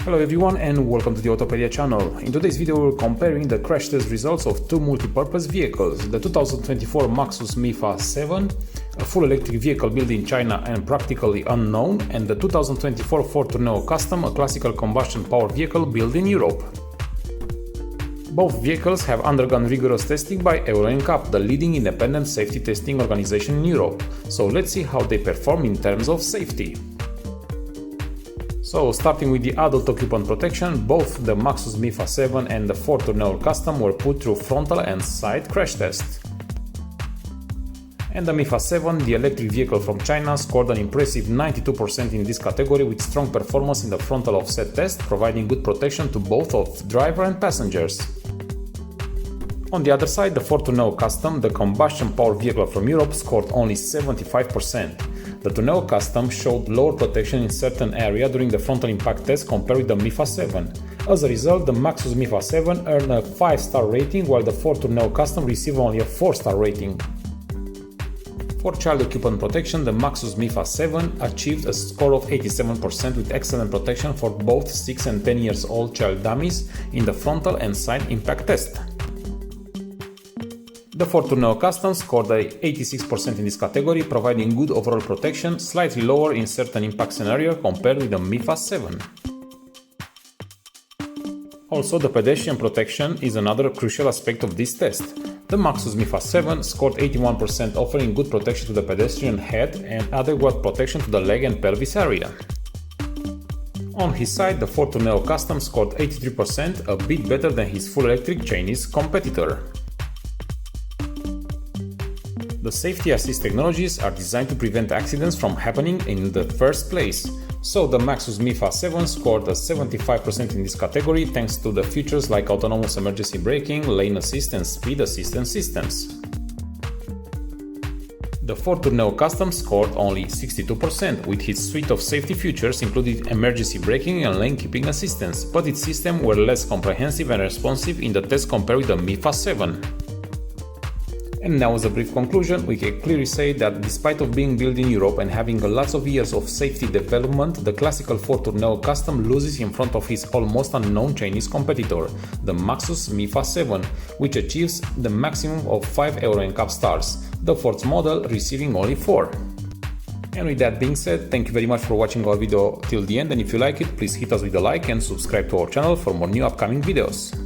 Hello everyone and welcome to the Autopedia channel. In today's video we're comparing the crash test results of two multi-purpose vehicles, the 2024 MAXUS MIFA 7, a full electric vehicle built in China and practically unknown, and the 2024 Ford Tourneo Custom, a classical combustion powered vehicle built in Europe. Both vehicles have undergone rigorous testing by Euro NCAP, the leading independent safety testing organization in Europe. So let's see how they perform in terms of safety. So, starting with the adult occupant protection, both the MAXUS MIFA 7 and the Ford Tourneo Custom were put through frontal and side crash tests. And the MIFA 7, the electric vehicle from China, scored an impressive 92% in this category with strong performance in the frontal offset test, providing good protection to both of driver and passengers. On the other side, the Ford Tourneo Custom, the combustion powered vehicle from Europe, scored only 75%. The Tourneo Custom showed lower protection in certain areas during the frontal impact test compared with the MIFA 7. As a result, the MAXUS MIFA 7 earned a 5-star rating, while the Ford Tourneo Custom received only a 4-star rating. For child occupant protection, the MAXUS MIFA 7 achieved a score of 87% with excellent protection for both 6 and 10 years old child dummies in the frontal and side impact test. The Ford Tourneo Custom scored a 86% in this category, providing good overall protection, slightly lower in certain impact scenarios compared with the MIFA 7. Also, the pedestrian protection is another crucial aspect of this test. The MAXUS MIFA 7 scored 81%, offering good protection to the pedestrian head and adequate protection to the leg and pelvis area. On his side, the Ford Tourneo Custom scored 83%, a bit better than his full electric Chinese competitor. The safety assist technologies are designed to prevent accidents from happening in the first place. So the MAXUS MIFA 7 scored a 75% in this category thanks to the features like autonomous emergency braking, lane assist and speed assistance systems. The Ford Tourneo Custom scored only 62%, with its suite of safety features including emergency braking and lane keeping assistance, but its systems were less comprehensive and responsive in the test compared with the MIFA 7. And now, as a brief conclusion, we can clearly say that despite of being built in Europe and having lots of years of safety development, the classical Ford Tourneo Custom loses in front of his almost unknown Chinese competitor, the MAXUS MIFA 7, which achieves the maximum of 5 EuroNCAP stars, the Ford's model receiving only 4. And with that being said, thank you very much for watching our video till the end, and if you like it, please hit us with a like and subscribe to our channel for more new upcoming videos.